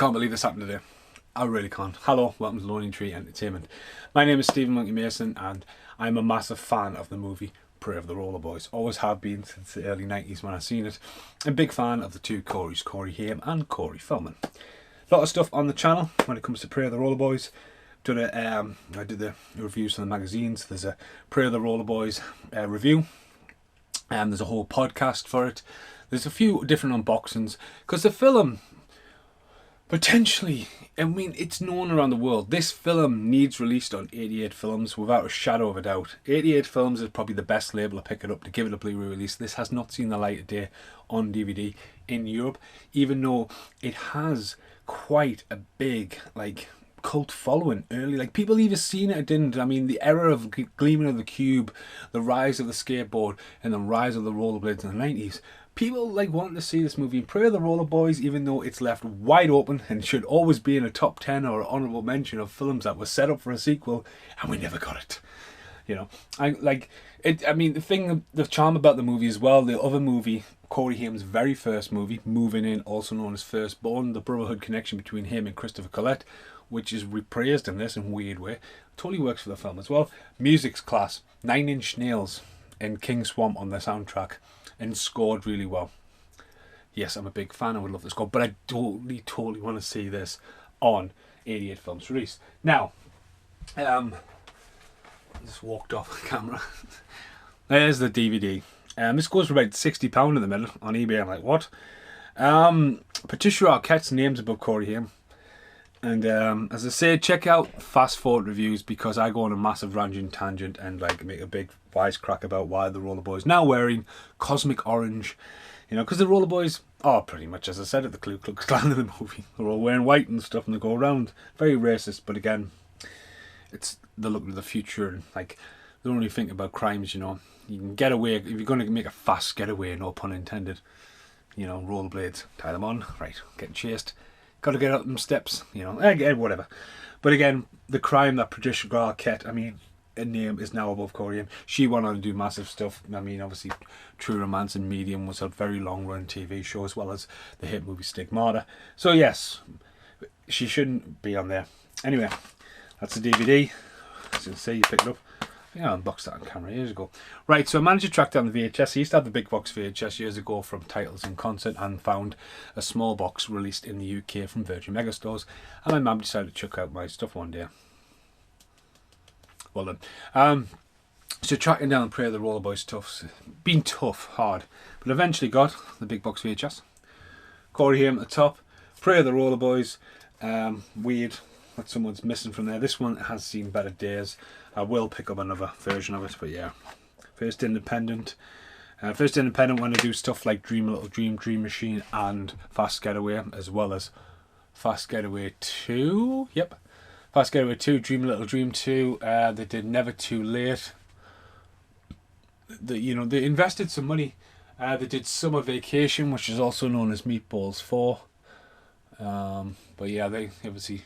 can't believe this happened today. I really can't. Hello, welcome to Lonely Tree Entertainment. My name is Stephen Monkey Mason and I'm a massive fan of the movie Prey of the Rollerboys. Always have been since the early 90s when I've seen it. I'm a big fan of the two Corys, Corey Haim and Corey Feldman. A lot of stuff on the channel when it comes to Prey of the Rollerboys. I did the reviews from the magazines. There's a Prey of the Rollerboys review. And there's a whole podcast for it. There's a few different unboxings. Because the film, potentially, I mean, it's known around the world. This film needs released on 88 Films without a shadow of a doubt. 88 Films is probably the best label to pick it up, to give it a Blu-ray release. This has not seen the light of day on DVD in Europe, even though it has quite a big, cult following early. People either seen it or didn't. I mean, the era of Gleaming of the Cube, the rise of the skateboard, and the rise of the rollerblades in the 90s. People wanting to see this movie. Prey of the Rollerboys, even though it's left wide open and should always be in a top 10 or honourable mention of films that were set up for a sequel, and we never got it. You know, the charm about the movie as well, the other movie, Corey Haim's very first movie, Moving In, also known as Firstborn, the brotherhood connection between him and Christopher Collette, which is repraised in this in a weird way, totally works for the film as well. Music's class, 9 Inch Nails and King Swamp on the soundtrack, and scored really well. Yes, I'm a big fan, I would love the score, but I totally want to see this on 88 Films release. Now, I just walked off camera. There's the DVD. This goes for about £60 at the minute on eBay. I'm like, what? Patricia Arquette's name's above Corey Haim. And as I say, check out Fast Forward Reviews, because I go on a massive ranging tangent and make a big wisecrack about why the Rollerboys now wearing cosmic orange. You know, because the Rollerboys are pretty much, as I said, at the Ku Klux Klan of the movie. They're all wearing white and stuff and they go around. Very racist, but again, it's the look of the future, and they don't really think about crimes, you know. You can get away, if you're going to make a fast getaway, no pun intended, you know, rollerblades, tie them on, right, getting chased. Got to get up them steps, you know, again, whatever. But again, the crime that Patricia Arquette, her name is now above Corey Haim. She went on to do massive stuff. Obviously, True Romance and Medium was a very long-run TV show, as well as the hit movie Stigmata. So yes, she shouldn't be on there. Anyway, that's the DVD. As you can see, you picked it up. Yeah, I unboxed that on camera years ago. Right, so I managed to track down the VHS. I used to have the big box VHS years ago from Titles in Concert, and found a small box released in the UK from Virgin Megastores. And my mum decided to check out my stuff one day. Well done. So tracking down Prey of the Rollerboys stuff's been tough, hard, but eventually got the big box VHS. Corey Haim at the top. Prey of the Rollerboys. Weird that someone's missing from there. This one has seen better days. I will pick up another version of it, but yeah. First independent when I do stuff like Dream a Little Dream, Dream Machine and Fast Getaway, as well as Fast Getaway 2. Yep. Fast Getaway 2, Dream a Little Dream 2. They did Never Too Late. They invested some money. They did Summer Vacation, which is also known as Meatballs 4. But yeah, they obviously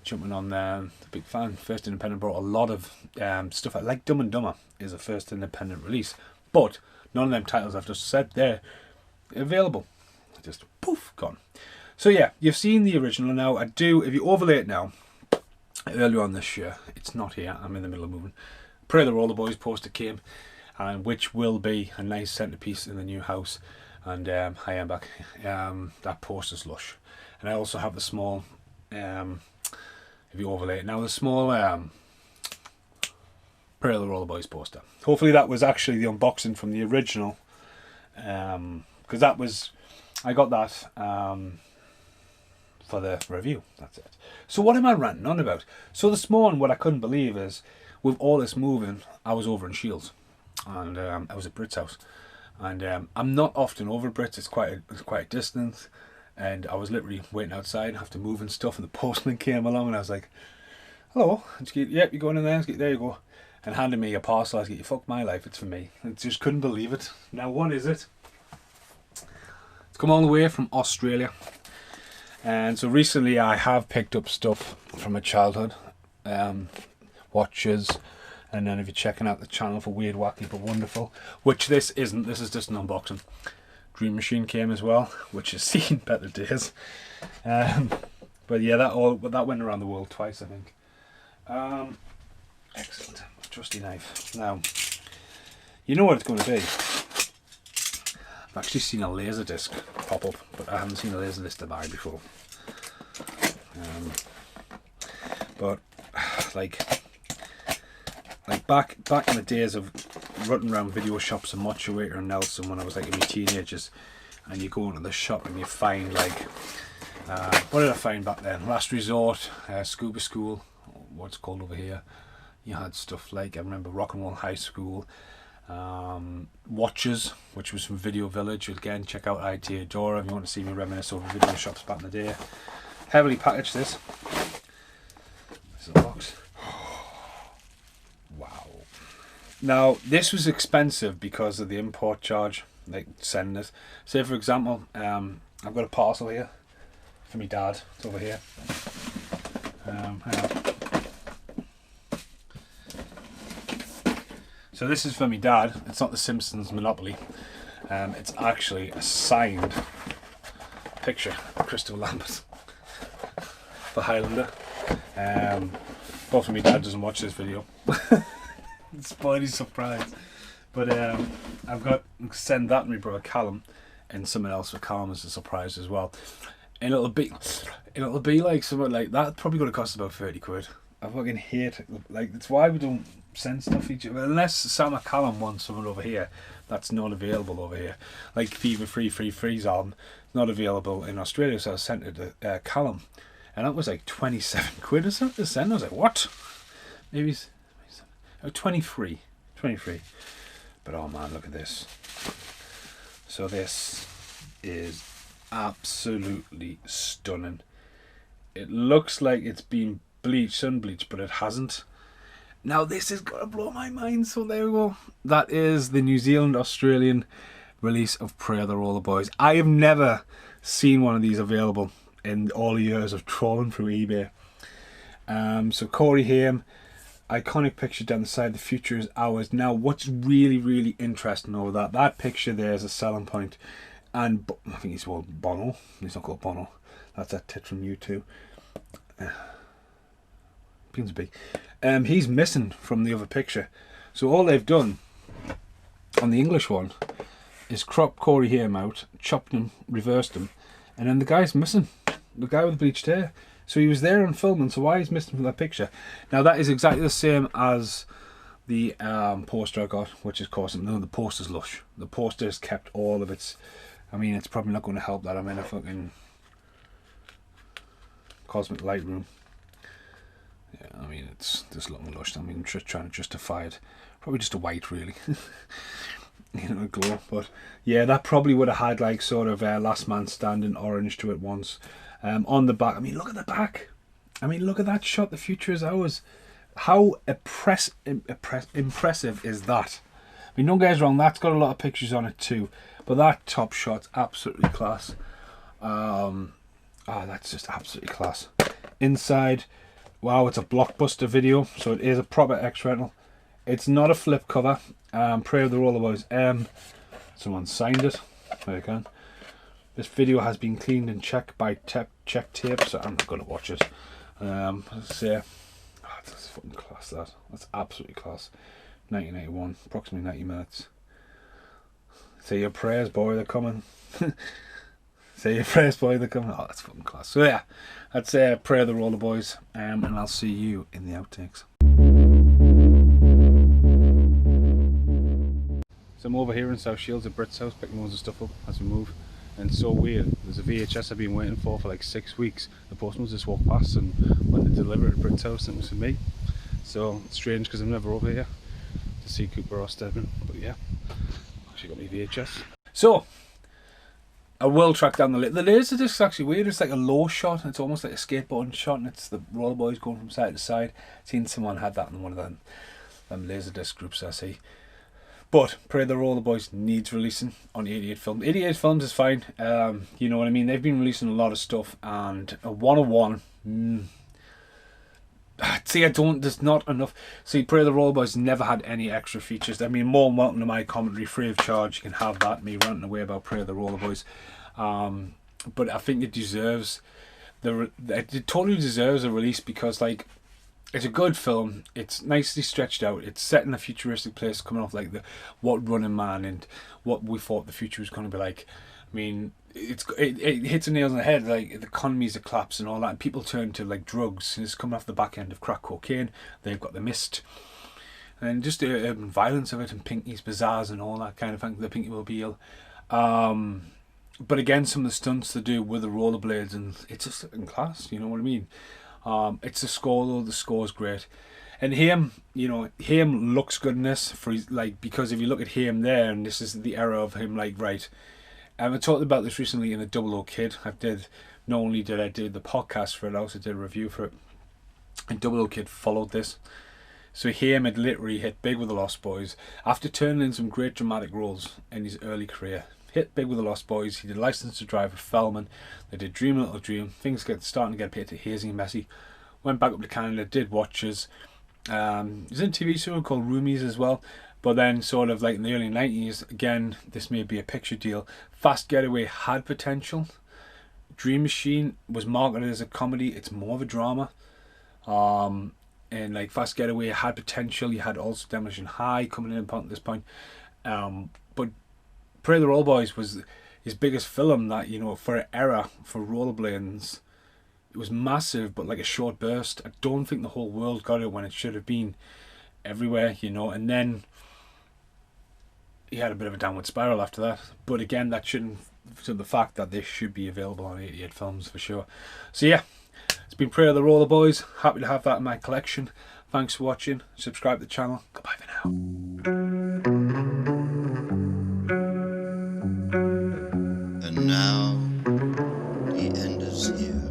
jumping on there. The big fan. First independent brought a lot of stuff like Dumb and Dumber is a first independent release, but none of them titles I've just said they're available. Just poof, gone. So yeah, you've seen the original now. If you overlay it now, earlier on this year, it's not here, I'm in the middle of moving, Prey of the Rollerboys poster came, and which will be a nice centerpiece in the new house. And hi, I'm back. That poster's lush. And I also have the small if you overlay it now, the small Prey of the Rollerboys poster. Hopefully that was actually the unboxing from the original, because I got that for the review. That's it. So what am I ranting on about? So this morning, what I couldn't believe is, with all this moving, I was over in Shields, and I was at Brit's house, and I'm not often over at Brit's. It's quite a distance. And I was literally waiting outside after moving stuff, and the postman came along, and I was like, hello. And she goes, yep, you're going in there. There you go. And handed me a parcel. I was like, you fucked my life, it's for me. I just couldn't believe it. Now, what is it? It's come all the way from Australia. And so recently I have picked up stuff from my childhood. Watches. And then if you're checking out the channel for Weird, Wacky but Wonderful, which this isn't, this is just an unboxing. Dream Machine came as well, which has seen better days. But yeah, that went around the world twice, I think. Excellent. Trusty knife. Now, you know what it's going to be. I've actually seen a laser disc pop up, but I haven't seen a laser disc to buy before. But like back in the days of running around video shops in Mochuator and Nelson when I was like in my teenagers, and you go into the shop and you find like what did I find back then? Last Resort, Scuba School, what's called over here. You had stuff like, I remember Rock and Roll High School, Watches, which was from Video Village. Again, check out IT Adora if you want to see me reminisce over video shops back in the day. Heavily packaged this. This is a box. Wow. Now, this was expensive because of the import charge, like sending it. Say, for example, I've got a parcel here for my dad. It's over here. Hang on. So this is for my dad. It's not the Simpsons Monopoly. It's actually a signed picture of Christopher Lambert for Highlander. Hopefully my dad doesn't watch this video. It's quite a surprise. But I've got to send that to my brother Callum, and something else for Callum as a surprise as well. And it'll be like something like that. Probably going to cost about 30 quid. I fucking hate it. Like, that's why we don't send stuff each other unless Sam or Callum wants something over here that's not available over here. Like Fever Free Freeze album, not available in Australia, so I sent it to Callum, and that was like 27 quid or something to send. I was like, what? Maybe 23. But oh man, look at this. So this is absolutely stunning. It looks like it's been sun bleached, but it hasn't. Now this is gonna blow my mind, so there we go. That is the New Zealand Australian release of Prayer the Rollerboys. I have never seen one of these available in all the years of trawling through eBay. So Corey Haim, iconic picture down the side, the future is ours. Now what's really interesting over that picture there is a selling point, and I think he's called Bono. He's not called Bono. That's that tit from U2. Beans big. He's missing from the other picture. So all they've done on the English one is crop Corey Haim out, chopped him, reversed him, and then the guy's missing. The guy with the bleached hair. So he was there on filming, so why he's missing from that picture? Now that is exactly the same as the poster I got, which is causing, no, the poster's lush. The poster has kept all of its, I mean, it's probably not going to help that I'm in a fucking cosmic light room. Yeah, I mean, it's just looking lush. I mean, just trying to justify it. Probably just a white, really. You know, glow. But yeah, that probably would have had like sort of Last Man Standing orange to it once. On the back, I mean, look at the back. I mean, look at that shot. The future is ours. How impressive is that? I mean, don't get us wrong. That's got a lot of pictures on it too. But that top shot's absolutely class. That's just absolutely class. Inside. Wow, it's a Blockbuster video, so it is a proper X rental. It's not a flip cover. Prayer of the Rollerboys. Someone signed it. There you go. This video has been cleaned and checked by check tape, so I'm not going to watch it. Let's say, that's fucking class. That's absolutely class. 1981, approximately 90 minutes. Say your prayers, boy. They're coming. Say your prayers, boy. They're coming. Oh, that's fucking class. So yeah, that's Prayer of the Rollerboys, and I'll see you in the outtakes. So I'm over here in South Shields at Britt's house, picking loads of stuff up as we move. And it's so weird. There's a VHS I've been waiting for like 6 weeks. The postman just walked past and went to deliver it at Britt's house, and it was for me. So it's strange because I'm never over here to see Cooper or Stedman. But yeah, actually got me VHS. So I will track down the laser disc's actually weird. It's like a low shot. It's almost like a skateboarding shot, and it's the Rollerboys going from side to side. I've seen someone had that in one of them laser disc groups I see. But Pray the Rollerboys needs releasing on 88 Films. 88 Films is fine. You know what I mean? They've been releasing a lot of stuff, and a 101. See, there's not enough. See, Pray the Rollerboys never had any extra features. I mean, more than welcome to my commentary, free of charge. You can have that, me ranting away about Pray the Rollerboys. But I think it deserves It totally deserves a release because like it's a good film. It's nicely stretched out. It's set in a futuristic place, coming off like the what Running Man and what we thought the future was going to be like. I mean, it hits the nails on the head. Like the economies are collapsing and all that, and people turn to like drugs. And it's coming off the back end of crack cocaine. They've got the mist and just the urban violence of it, and Pinky's Bazaars and all that kind of thing. The Pinky Mobile. But again, some of the stunts they do with the rollerblades, and it's just in class. You know what I mean? It's the score though. The score's great, and him, him looks good in this for his, like, because if you look at him there, and this is the era of him, like, right. I talked about this recently in a Double O Kid. Not only did I do the podcast for it, I also did a review for it. And Double O Kid followed this. So him had literally hit big with the Lost Boys after turning in some great dramatic roles in his early career. Hit big with the Lost Boys. He did License to Drive with Feldman. They did Dream a Little Dream. Things starting to get a bit hazy and messy. Went back up to Canada, did Watchers. There's a TV show called Roomies as well. But then sort of like in the early 90s, again, this may be a picture deal. Fast Getaway had potential. Dream Machine was marketed as a comedy. It's more of a drama. And like Fast Getaway had potential. You had also Demolition High coming in at this point. But Pray the Rollerboys was his biggest film that, for an era for rollerblades. It was massive, but like a short burst. I don't think the whole world got it when it should have been everywhere, and then he had a bit of a downward spiral after that. But again, that shouldn't, to the fact that this should be available on 88 Films for sure. So yeah, it's been Pray the Rollerboys. Happy to have that in my collection. Thanks for watching. Subscribe to the channel. Goodbye for now. And now, the end is here.